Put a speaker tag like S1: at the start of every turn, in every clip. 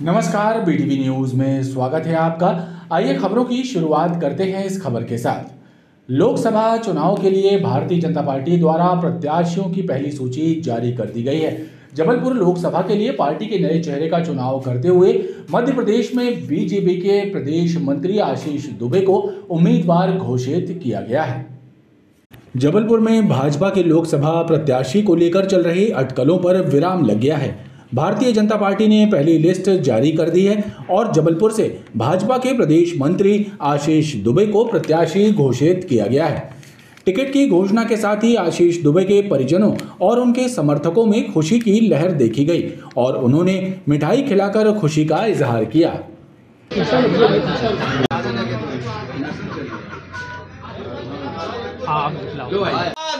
S1: नमस्कार, BTV news में स्वागत है आपका। आइए खबरों की शुरुआत करते हैं इस खबर के साथ। लोकसभा चुनाव के लिए भारतीय जनता पार्टी द्वारा प्रत्याशियों की पहली सूची जारी कर दी गई है। जबलपुर लोकसभा के लिए पार्टी के नए चेहरे का चुनाव करते हुए मध्य प्रदेश में बीजेपी के प्रदेश मंत्री आशीष दुबे को उम्मीदवार घोषित किया गया है। जबलपुर में भाजपा के लोकसभा प्रत्याशी को लेकर चल रही अटकलों पर विराम लग गया है। भारतीय जनता पार्टी ने पहली लिस्ट जारी कर दी है और जबलपुर से भाजपा के प्रदेश मंत्री आशीष दुबे को प्रत्याशी घोषित किया गया है। टिकट की घोषणा के साथ ही आशीष दुबे के परिजनों और उनके समर्थकों में खुशी की लहर देखी गई और उन्होंने मिठाई खिलाकर खुशी का इजहार किया।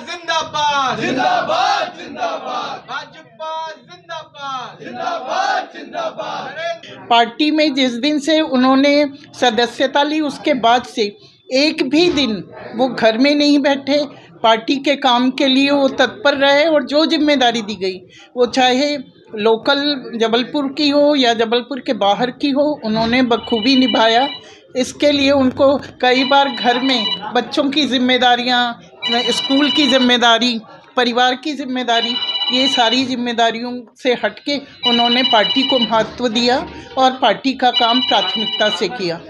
S2: जिंदाबाद जिंदाबाद जिंदाबाद भाजपा जिंदाबाद जिंदाबाद जिंदाबाद।
S3: पार्टी में जिस दिन से उन्होंने सदस्यता ली उसके बाद से एक भी दिन वो घर में नहीं बैठे। पार्टी के काम के लिए वो तत्पर रहे और जो जिम्मेदारी दी गई वो चाहे लोकल जबलपुर की हो या जबलपुर के बाहर की हो, उन्होंने बखूबी निभाया। इसके लिए उनको कई बार घर में बच्चों की जिम्मेदारियां, स्कूल की जिम्मेदारी, परिवार की जिम्मेदारी, ये सारी जिम्मेदारियों से हटके उन्होंने पार्टी को महत्व दिया और पार्टी का काम प्राथमिकता से किया।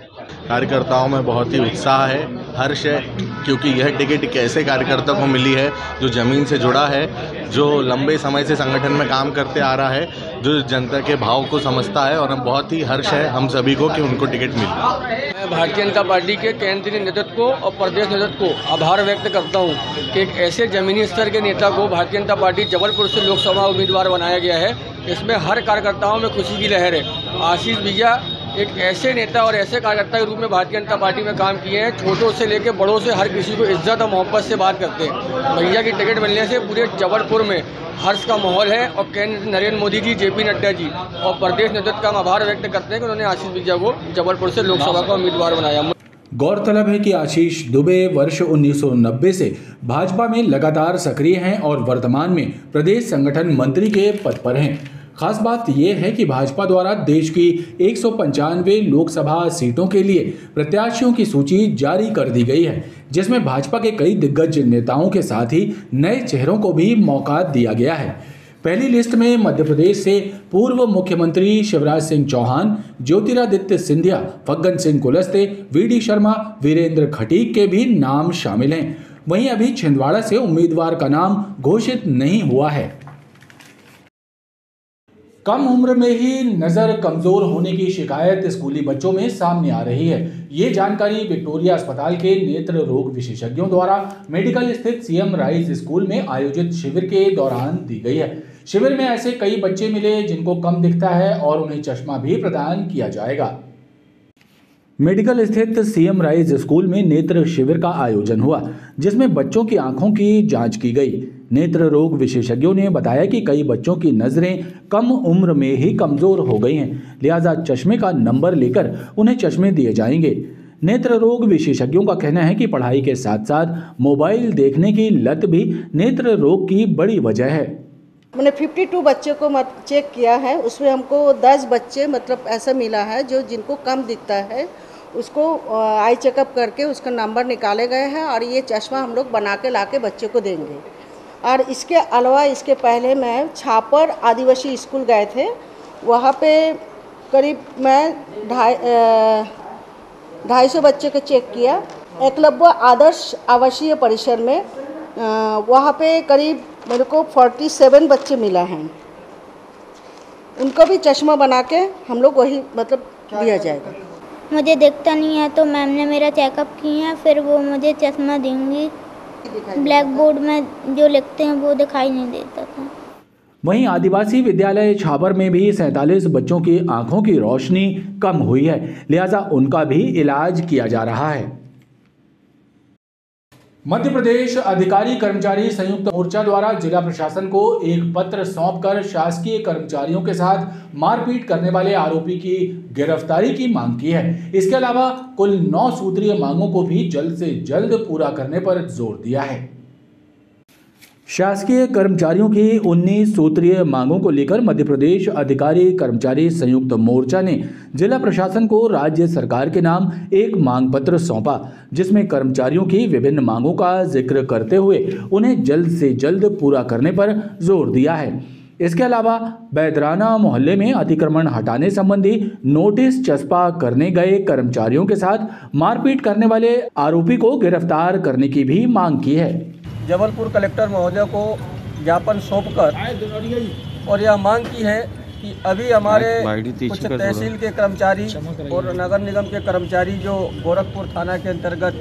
S4: कार्यकर्ताओं में बहुत ही उत्साह है, हर्ष है, क्योंकि यह टिकट एक ऐसे कार्यकर्ता को मिली है जो ज़मीन से जुड़ा है, जो लंबे समय से संगठन में काम करते आ रहा है, जो जनता के भाव को समझता है और हम बहुत ही हर्ष है हम सभी को कि उनको टिकट मिली।
S5: मैं भारतीय जनता पार्टी के केंद्रीय नेतृत्व को और प्रदेश नेतृत्व को आभार व्यक्त करता हूं कि एक ऐसे ज़मीनी स्तर के नेता को भारतीय जनता पार्टी जबलपुर से लोकसभा उम्मीदवार बनाया गया है। इसमें हर कार्यकर्ताओं में खुशी की लहर है। आशीष भैया एक ऐसे नेता और ऐसे कार्यकर्ता के रूप में भारतीय जनता पार्टी में काम किए हैं। छोटों से लेकर बड़ों से हर किसी को इज्जत और मोहब्बत से बात करते हैं। भैया की टिकट मिलने से पूरे जबलपुर में हर्ष का माहौल है और केंद्र नरेंद्र मोदी जी, जेपी नड्डा जी और प्रदेश नेतृत्व का हम आभार व्यक्त करते हैं कि उन्होंने आशीष भैया को जबलपुर से लोकसभा का उम्मीदवार बनाया।
S1: गौरतलब है कि आशीष दुबे वर्ष 1990 से भाजपा में लगातार सक्रिय हैं और वर्तमान में प्रदेश संगठन मंत्री के पद पर हैं। खास बात यह है कि भाजपा द्वारा देश की 195 लोकसभा सीटों के लिए प्रत्याशियों की सूची जारी कर दी गई है, जिसमें भाजपा के कई दिग्गज नेताओं के साथ ही नए चेहरों को भी मौका दिया गया है। पहली लिस्ट में मध्य प्रदेश से पूर्व मुख्यमंत्री शिवराज सिंह चौहान, ज्योतिरादित्य सिंधिया, फग्गन सिंह कुलस्ते, वीडी शर्मा, वीरेंद्र खटीक के भी नाम शामिल हैं। वहीं अभी छिंदवाड़ा से उम्मीदवार का नाम घोषित नहीं हुआ है। कम उम्र में ही नजर कमजोर होने की शिकायत स्कूली बच्चों में सामने आ रही है। ये जानकारी विक्टोरिया अस्पताल के नेत्र रोग विशेषज्ञों द्वारा मेडिकल स्थित सीएम राइज स्कूल में आयोजित शिविर के दौरान दी गई है। शिविर में ऐसे कई बच्चे मिले जिनको कम दिखता है और उन्हें चश्मा भी प्रदान किया जाएगा। मेडिकल स्थित सीएम राइज स्कूल में नेत्र शिविर का आयोजन हुआ, जिसमें बच्चों की आंखों की जांच की गई। नेत्र रोग विशेषज्ञों ने बताया कि कई बच्चों की नजरें कम उम्र में ही कमजोर हो गई हैं, लिहाजा चश्मे का नंबर लेकर उन्हें चश्मे दिए जाएंगे। नेत्र रोग विशेषज्ञों का कहना है कि पढ़ाई के साथ साथ मोबाइल देखने की लत भी नेत्र रोग की बड़ी वजह है।
S6: मैंने 52 बच्चे को चेक किया है, उसमें हमको 10 बच्चे ऐसा मिला है जो जिनको कम दिखता है, उसको आई चेकअप करके उसका नंबर निकाले गए हैं और ये चश्मा हम लोग बना के ला के बच्चे को देंगे। और इसके अलावा इसके पहले मैं छापर आदिवासी स्कूल गए थे, वहाँ पे करीब मैं 250 बच्चे को चेक किया। एकलव्य आदर्श आवासीय परिसर में वहाँ पे करीब मेरे को 47 बच्चे मिला हैं, उनको भी चश्मा बना के हम लोग वही दिया जाएगा।
S7: मुझे दिखता नहीं है तो मैम ने मेरा चेकअप किया, फिर वो मुझे चश्मा देंगी। ब्लैक बोर्ड में जो लिखते हैं वो दिखाई नहीं देता था।
S1: वहीं आदिवासी विद्यालय छापर में भी 47 बच्चों की आंखों की रोशनी कम हुई है, लिहाजा उनका भी इलाज किया जा रहा है। मध्य प्रदेश अधिकारी कर्मचारी संयुक्त मोर्चा द्वारा जिला प्रशासन को एक पत्र सौंपकर शासकीय कर्मचारियों के साथ मारपीट करने वाले आरोपी की गिरफ्तारी की मांग की है। इसके अलावा कुल 9 सूत्रीय मांगों को भी जल्द से जल्द पूरा करने पर जोर दिया है। शासकीय कर्मचारियों की 19 सूत्रीय मांगों को लेकर मध्य प्रदेश अधिकारी कर्मचारी संयुक्त मोर्चा ने जिला प्रशासन को राज्य सरकार के नाम एक मांग पत्र सौंपा, जिसमें कर्मचारियों की विभिन्न मांगों का जिक्र करते हुए उन्हें जल्द से जल्द पूरा करने पर जोर दिया है। इसके अलावा बैदराना मोहल्ले में अतिक्रमण हटाने संबंधी नोटिस चस्पा करने गए कर्मचारियों के साथ मारपीट करने वाले आरोपी को गिरफ्तार करने की भी मांग की है।
S5: जबलपुर कलेक्टर महोदय को ज्ञापन सौंपकर और यह मांग की है कि अभी हमारे कुछ तहसील के कर्मचारी और नगर निगम के कर्मचारी जो गोरखपुर थाना के अंतर्गत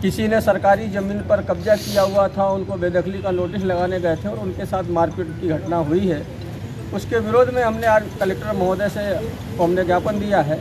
S5: किसी ने सरकारी ज़मीन पर कब्जा किया हुआ था, उनको बेदखली का नोटिस लगाने गए थे और उनके साथ मारपीट की घटना हुई है। उसके विरोध में हमने आज कलेक्टर महोदय से हमने ज्ञापन दिया है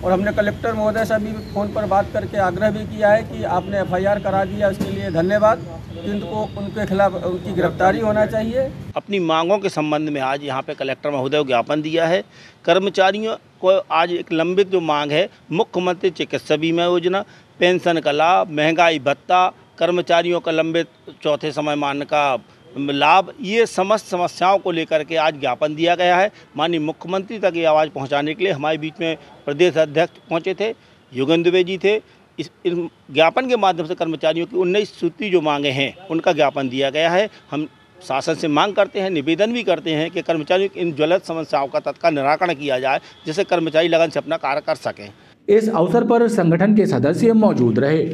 S5: और हमने कलेक्टर महोदय से भी फ़ोन पर बात करके आग्रह भी किया है कि आपने FIR करा दिया, उसके लिए धन्यवाद, किंतु उनके खिलाफ उनकी गिरफ्तारी होना चाहिए।
S8: अपनी मांगों के संबंध में आज यहाँ पे कलेक्टर महोदय को ज्ञापन दिया है। कर्मचारियों को आज एक लंबित जो मांग है, मुख्यमंत्री चिकित्सा बीमा योजना, पेंशन का लाभ, महंगाई भत्ता, कर्मचारियों का लंबित चौथे समय का लाभ, ये समस्त समस्याओं को लेकर के आज ज्ञापन दिया गया है। माननीय मुख्यमंत्री तक ये आवाज़ पहुंचाने के लिए हमारे बीच में प्रदेश अध्यक्ष पहुंचे थे, योगेंद्र दुबे जी थे। इस ज्ञापन के माध्यम से कर्मचारियों की 19 सूत्री जो मांगे हैं उनका ज्ञापन दिया गया है। हम शासन से मांग करते हैं, निवेदन भी करते हैं कि कर्मचारियों की इन ज्वलंत समस्याओं का तत्काल निराकरण किया जाए, जिससे कर्मचारी लगन से अपना कार्य कर सकें।
S1: इस अवसर पर संगठन के सदस्य मौजूद रहे।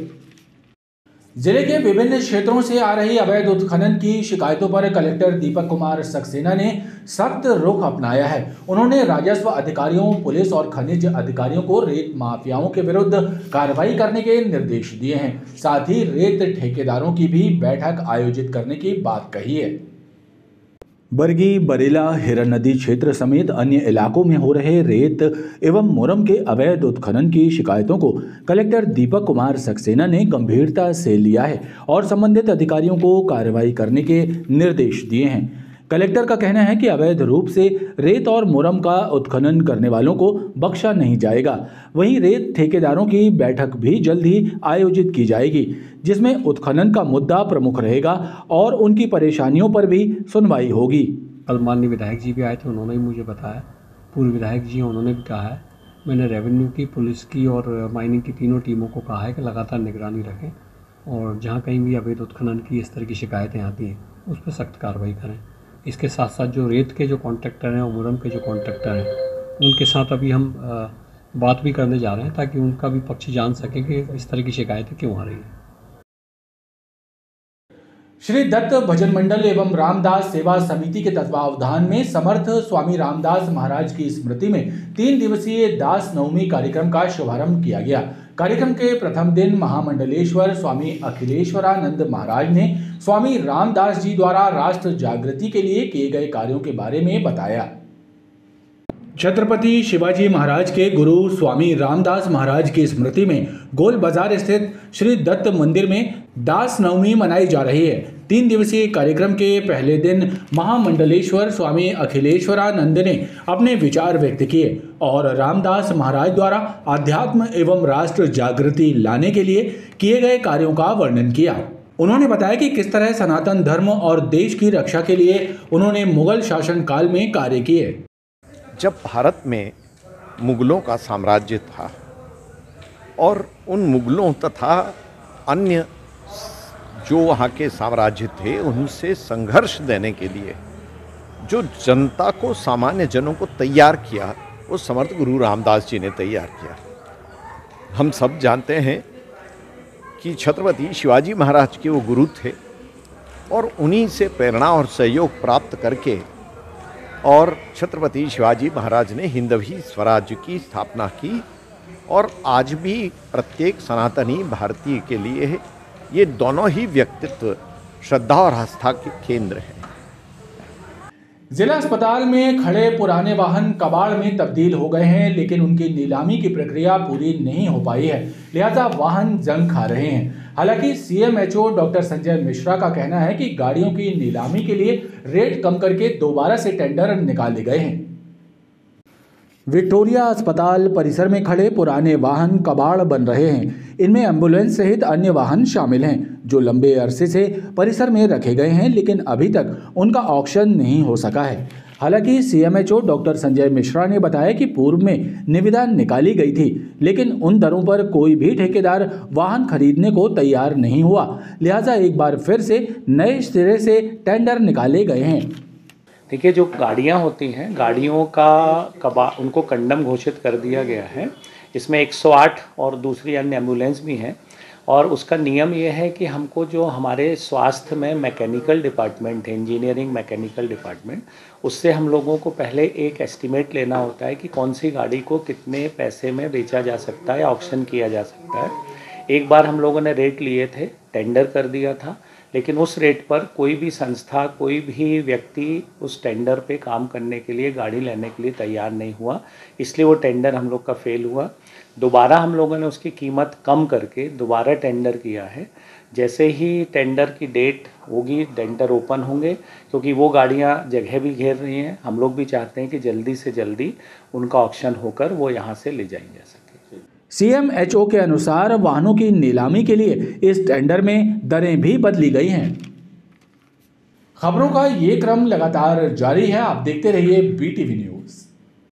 S1: जिले के विभिन्न क्षेत्रों से आ रही अवैध उत्खनन की शिकायतों पर कलेक्टर दीपक कुमार सक्सेना ने सख्त रुख अपनाया है। उन्होंने राजस्व अधिकारियों, पुलिस और खनिज अधिकारियों को रेत माफियाओं के विरुद्ध कार्रवाई करने के निर्देश दिए हैं। साथ ही रेत ठेकेदारों की भी बैठक आयोजित करने की बात कही है। बरगी, बरेला, हिरन नदी क्षेत्र समेत अन्य इलाकों में हो रहे रेत एवं मोरम के अवैध उत्खनन की शिकायतों को कलेक्टर दीपक कुमार सक्सेना ने गंभीरता से लिया है और संबंधित अधिकारियों को कार्रवाई करने के निर्देश दिए हैं। कलेक्टर का कहना है कि अवैध रूप से रेत और मोरम का उत्खनन करने वालों को बख्शा नहीं जाएगा। वहीं रेत ठेकेदारों की बैठक भी जल्द ही आयोजित की जाएगी, जिसमें उत्खनन का मुद्दा प्रमुख रहेगा और उनकी परेशानियों पर भी सुनवाई होगी।
S9: कल माननीय विधायक जी भी आए थे, उन्होंने भी मुझे बताया, पूर्व विधायक जी उन्होंने भी कहा है। मैंने रेवेन्यू की, पुलिस की और माइनिंग की तीनों टीमों को कहा है कि लगातार निगरानी रखें और जहाँ कहीं भी अवैध उत्खनन की इस तरह की शिकायतें आती हैं उस पर सख्त कार्रवाई करें। इसके साथ साथ जो रेत के जो कॉन्ट्रैक्टर हैं और मुरम के जो कॉन्ट्रैक्टर हैं उनके साथ अभी हम बात भी करने जा रहे हैं ताकि उनका भी पक्ष जान सकें कि इस तरह की शिकायतें क्यों आ रही हैं।
S1: श्री दत्त भजन मंडल एवं रामदास सेवा समिति के तत्वावधान में समर्थ स्वामी रामदास महाराज की स्मृति में 3 दिवसीय दास नवमी कार्यक्रम का शुभारंभ किया गया। कार्यक्रम के प्रथम दिन महामंडलेश्वर स्वामी अखिलेश्वरानंद महाराज ने स्वामी रामदास जी द्वारा राष्ट्र जागृति के लिए किए गए कार्यों के बारे में बताया। छत्रपति शिवाजी महाराज के गुरु स्वामी रामदास महाराज की स्मृति में गोल बाजार स्थित श्री दत्त मंदिर में दास नवमी मनाई जा रही है। 3 दिवसीय कार्यक्रम के पहले दिन महामंडलेश्वर स्वामी अखिलेश्वरानंद ने अपने विचार व्यक्त किए और रामदास महाराज द्वारा आध्यात्म एवं राष्ट्र जागृति लाने के लिए किए गए कार्यों का वर्णन किया। उन्होंने बताया कि किस तरह सनातन धर्म और देश की रक्षा के लिए उन्होंने मुगल शासन काल में कार्य किए।
S10: जब भारत में मुगलों का साम्राज्य था और उन मुगलों तथा अन्य जो वहाँ के साम्राज्य थे उनसे संघर्ष देने के लिए जो जनता को, सामान्य जनों को तैयार किया, वो समर्थ गुरु रामदास जी ने तैयार किया। हम सब जानते हैं कि छत्रपति शिवाजी महाराज के वो गुरु थे और उन्हीं से प्रेरणा और सहयोग प्राप्त करके और छत्रपति शिवाजी महाराज ने हिंदवी स्वराज्य की स्थापना की और आज भी प्रत्येक सनातनी भारतीय के लिए ये दोनों ही व्यक्तित्व श्रद्धा और आस्था के केंद्र हैं।
S1: जिला अस्पताल में खड़े पुराने वाहन कबाड़ में तब्दील हो गए हैं, लेकिन उनकी नीलामी की प्रक्रिया पूरी नहीं हो पाई है, लिहाजा वाहन जंग खा रहे हैं। हालांकि CMHO डॉक्टर संजय मिश्रा का कहना है कि गाड़ियों की नीलामी के लिए रेट कम करके दोबारा से टेंडर निकाले गए हैं। विक्टोरिया अस्पताल परिसर में खड़े पुराने वाहन कबाड़ बन रहे हैं। इनमें एम्बुलेंस सहित अन्य वाहन शामिल हैं, जो लंबे अरसे से परिसर में रखे गए हैं, लेकिन अभी तक उनका ऑक्शन नहीं हो सका है। हालांकि सीएमएचओ डॉक्टर संजय मिश्रा ने बताया कि पूर्व में निविदा निकाली गई थी, लेकिन उन दरों पर कोई भी ठेकेदार वाहन खरीदने को तैयार नहीं हुआ। लिहाजा एक बार फिर से नए सिरे से टेंडर निकाले गए हैं।
S11: देखिए, जो गाड़ियां होती हैं, गाड़ियों का उनको कंडम घोषित कर दिया गया है। इसमें 108 और दूसरी अन्य एम्बुलेंस भी हैं। और उसका नियम ये है कि हमको जो हमारे स्वास्थ्य में मैकेनिकल डिपार्टमेंट है, इंजीनियरिंग मैकेनिकल डिपार्टमेंट, उससे हम लोगों को पहले एक एस्टीमेट लेना होता है कि कौन सी गाड़ी को कितने पैसे में बेचा जा सकता है या ऑक्शन किया जा सकता है। एक बार हम लोगों ने रेट लिए थे, टेंडर कर दिया था, लेकिन उस रेट पर कोई भी संस्था, कोई भी व्यक्ति उस टेंडर पे काम करने के लिए, गाड़ी लेने के लिए तैयार नहीं हुआ, इसलिए वो टेंडर हम लोग का फेल हुआ। दोबारा हम लोगों ने उसकी कीमत कम करके दोबारा टेंडर किया है। जैसे ही टेंडर की डेट होगी, टेंडर ओपन होंगे, क्योंकि वो गाड़ियां जगह भी घेर रही हैं। हम लोग भी चाहते हैं कि जल्दी से जल्दी उनका ऑक्शन होकर वो यहाँ से ले जाई जा सके।
S1: सीएमएचओ के अनुसार वाहनों की नीलामी के लिए इस टेंडर में दरें भी बदली गई हैं। खबरों का ये क्रम लगातार जारी है। आप देखते रहिए BTV न्यूज़।